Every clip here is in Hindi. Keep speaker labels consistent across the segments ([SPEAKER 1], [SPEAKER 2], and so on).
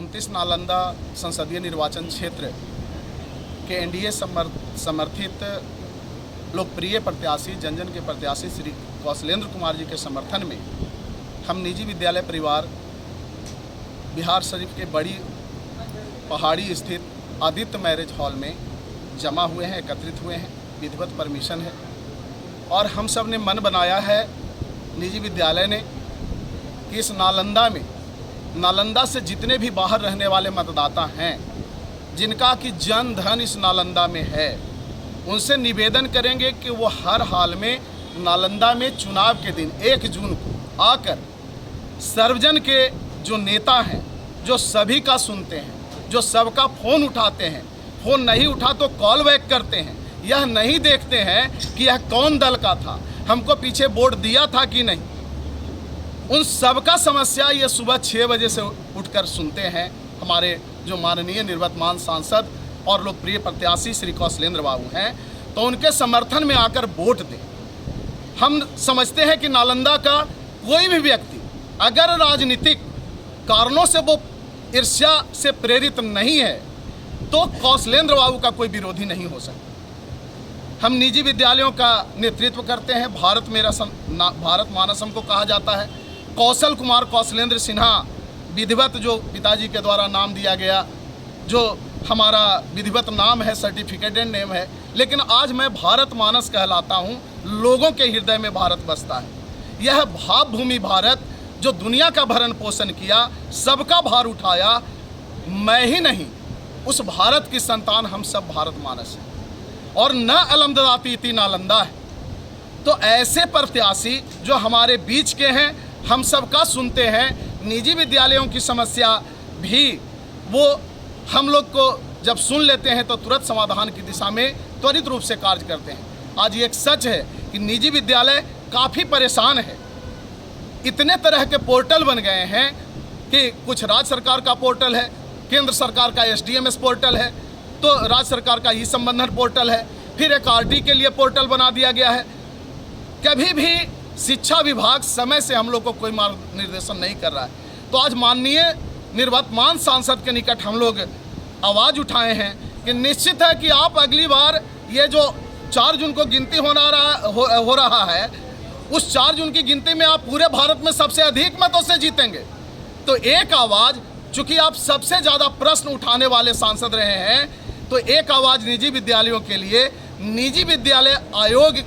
[SPEAKER 1] 29 नालंदा संसदीय निर्वाचन क्षेत्र के एनडीए समर्थित लोकप्रिय प्रत्याशी जन के प्रत्याशी श्री कौशलेंद्र कुमार जी के समर्थन में हम निजी विद्यालय परिवार बिहार शरीफ के बड़ी पहाड़ी स्थित आदित्य मैरिज हॉल में जमा हुए हैं, एकत्रित हुए हैं। विधिवत परमिशन है और हम सब ने मन बनाया है निजी विद्यालय ने कि इस नालंदा से जितने भी बाहर रहने वाले मतदाता हैं जिनका कि जन धन इस नालंदा में है, उनसे निवेदन करेंगे कि वो हर हाल में नालंदा में चुनाव के दिन 1 जून को आकर सर्वजन के जो नेता हैं, जो सभी का सुनते हैं, जो सबका फ़ोन उठाते हैं, फ़ोन नहीं उठा तो कॉल बैक करते हैं, यह नहीं देखते हैं कि यह कौन दल का था, हमको पीछे वोट दिया था कि नहीं, उन सबका समस्या ये सुबह 6 बजे से उठकर सुनते हैं। हमारे जो माननीय निवर्तमान सांसद और लोकप्रिय प्रत्याशी श्री कौशलेंद्र बाबू हैं, तो उनके समर्थन में आकर वोट दें। हम समझते हैं कि नालंदा का कोई भी व्यक्ति अगर राजनीतिक कारणों से वो ईर्ष्या से प्रेरित नहीं है तो कौशलेंद्र बाबू का कोई विरोधी नहीं हो सकता। हम निजी विद्यालयों का नेतृत्व करते हैं। भारत मानस हमको कहा जाता है। कौशल कुमार कौशलेंद्र सिन्हा विधिवत जो पिताजी के द्वारा नाम दिया गया, जो हमारा विधिवत नाम है, सर्टिफिकेटेड नेम है, लेकिन आज मैं भारत मानस कहलाता हूँ। लोगों के हृदय में भारत बसता है। यह भाव भूमि भारत जो दुनिया का भरण पोषण किया, सबका भार उठाया, मैं ही नहीं, उस भारत की संतान हम सब भारत मानस हैं और न अलमददाती इति नालंदा है। तो ऐसे प्रत्याशी जो हमारे बीच के हैं, हम सबका सुनते हैं, निजी विद्यालयों की समस्या भी वो हम लोग को जब सुन लेते हैं तो तुरंत समाधान की दिशा में त्वरित रूप से कार्य करते हैं। आज ये एक सच है कि निजी विद्यालय काफ़ी परेशान है। इतने तरह के पोर्टल बन गए हैं कि कुछ राज्य सरकार का पोर्टल है, केंद्र सरकार का SDMS पोर्टल है, तो राज्य सरकार का ई-संबंधन पोर्टल है, फिर एक RD के लिए पोर्टल बना दिया गया है। कभी भी शिक्षा विभाग समय से हम लोग को कोई मार्गनिर्देशन नहीं कर रहा है। तो आज माननीय निवर्तमान सांसद के निकट हम लोग आवाज़ उठाए हैं कि निश्चित है कि आप अगली बार ये जो 4 जून को गिनती हो रहा है, उस 4 जून की गिनती में आप पूरे भारत में सबसे अधिक मतों से जीतेंगे। तो एक आवाज़, चूँकि आप सबसे ज़्यादा प्रश्न उठाने वाले सांसद रहे हैं, तो एक आवाज़ निजी विद्यालयों के लिए निजी विद्यालय आयोग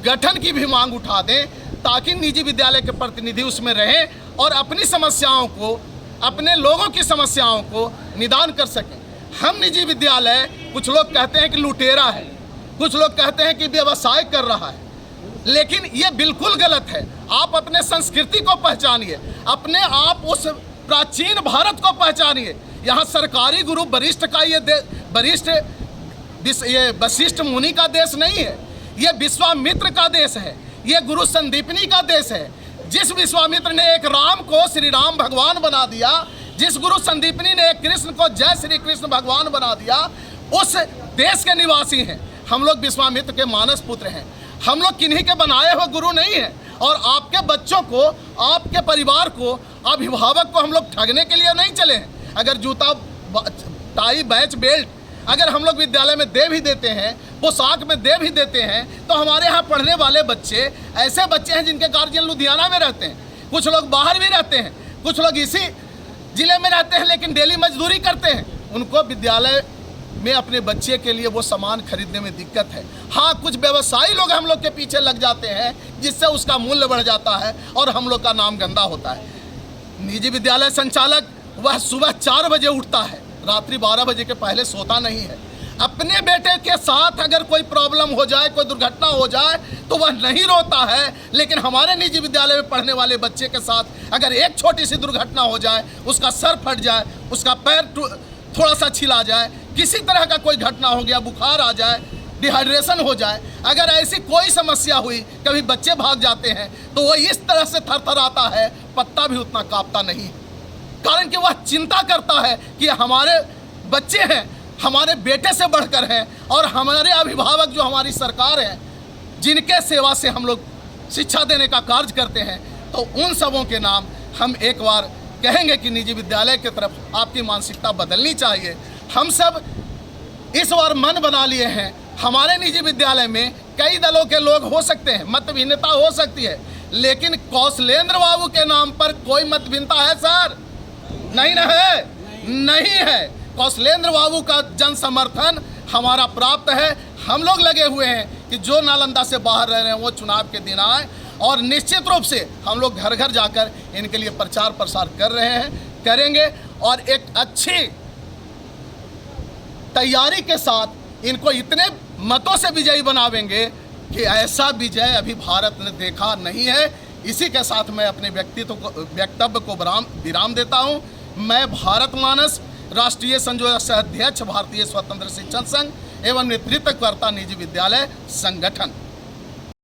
[SPEAKER 1] गठन की भी मांग उठा दें, ताकि निजी विद्यालय के प्रतिनिधि उसमें रहें और अपनी समस्याओं को, अपने लोगों की समस्याओं को निदान कर सकें। हम निजी विद्यालय, कुछ लोग कहते हैं कि लुटेरा है, कुछ लोग कहते हैं कि व्यवसाय कर रहा है, लेकिन ये बिल्कुल गलत है। आप अपने संस्कृति को पहचानिए, अपने आप उस प्राचीन भारत को पहचानिए। यहाँ सरकारी गुरु वरिष्ठ का ये वशिष्ठ मुनि का देश नहीं है, ये विश्वामित्र का देश है, ये गुरु संदीपनी का देश है। जिस विश्वामित्र ने एक राम को श्री राम भगवान बना दिया, जिस गुरु संदीपनी ने एक कृष्ण को जय श्री कृष्ण भगवान बना दिया, उस देश के निवासी हैं हम लोग। विश्वामित्र के मानस पुत्र हैं हम लोग, किन्हीं के बनाए हुए गुरु नहीं हैं। और आपके बच्चों को, आपके परिवार को, अभिभावक को हम लोग ठगने के लिए नहीं चले हैं। अगर जूता, टाई, बैच, बेल्ट अगर हम लोग विद्यालय में दे भी देते हैं, पोशाक में दे भी देते हैं, तो हमारे यहाँ पढ़ने वाले बच्चे ऐसे बच्चे हैं जिनके गार्जियन लुधियाना में रहते हैं, कुछ लोग बाहर भी रहते हैं, कुछ लोग इसी ज़िले में रहते हैं लेकिन डेली मजदूरी करते हैं। उनको विद्यालय में अपने बच्चे के लिए वो सामान खरीदने में दिक्कत है। हाँ, कुछ व्यवसायी लोग हम लोग के पीछे लग जाते हैं, जिससे उसका मूल्य बढ़ जाता है और हम लोग का नाम गंदा होता है। निजी विद्यालय संचालक वह सुबह 4 बजे उठता है, रात्रि 12 बजे के पहले सोता नहीं है। अपने बेटे के साथ अगर कोई प्रॉब्लम हो जाए, कोई दुर्घटना हो जाए, तो वह नहीं रोता है, लेकिन हमारे निजी विद्यालय में पढ़ने वाले बच्चे के साथ अगर एक छोटी सी दुर्घटना हो जाए, उसका सर फट जाए, उसका पैर थोड़ा सा छिला जाए, किसी तरह का कोई घटना हो गया, बुखार आ जाए, डिहाइड्रेशन हो जाए, अगर ऐसी कोई समस्या हुई, कभी बच्चे भाग जाते हैं, तो वो इस तरह से थरथराता है, पत्ता भी उतना कांपता नहीं है। कारण कि वह चिंता करता है कि हमारे बच्चे हैं, हमारे बेटे से बढ़कर हैं, और हमारे अभिभावक जो हमारी सरकार है, जिनके सेवा से हम लोग शिक्षा देने का कार्य करते हैं, तो उन सबों के नाम हम एक बार कहेंगे कि निजी विद्यालय की तरफ आपकी मानसिकता बदलनी चाहिए। हम सब इस बार मन बना लिए हैं, हमारे निजी विद्यालय में कई दलों के लोग हो सकते हैं, मत भिन्नता हो सकती है, लेकिन कौशलेंद्र बाबू के नाम पर कोई मत भिन्नता है सर? नहीं ना है, नहीं है। कौशलेंद्र बाबू का जन समर्थन हमारा प्राप्त है। हम लोग लगे हुए हैं कि जो नालंदा से बाहर रह रहे हैं वो चुनाव के दिन आए, और निश्चित रूप से हम लोग घर घर जाकर इनके लिए प्रचार प्रसार कर रहे हैं, करेंगे, और एक अच्छी तैयारी के साथ इनको इतने मतों से विजयी बनावेंगे कि ऐसा विजय अभी भारत ने देखा नहीं है। इसी के साथ मैं अपने वक्तव्य को विराम देता हूं। मैं भारत मानस राष्ट्रीय संयोजक सह अध्यक्ष भारतीय स्वतंत्र शिक्षण संघ एवं नेतृत्वकर्ता निजी विद्यालय संगठन।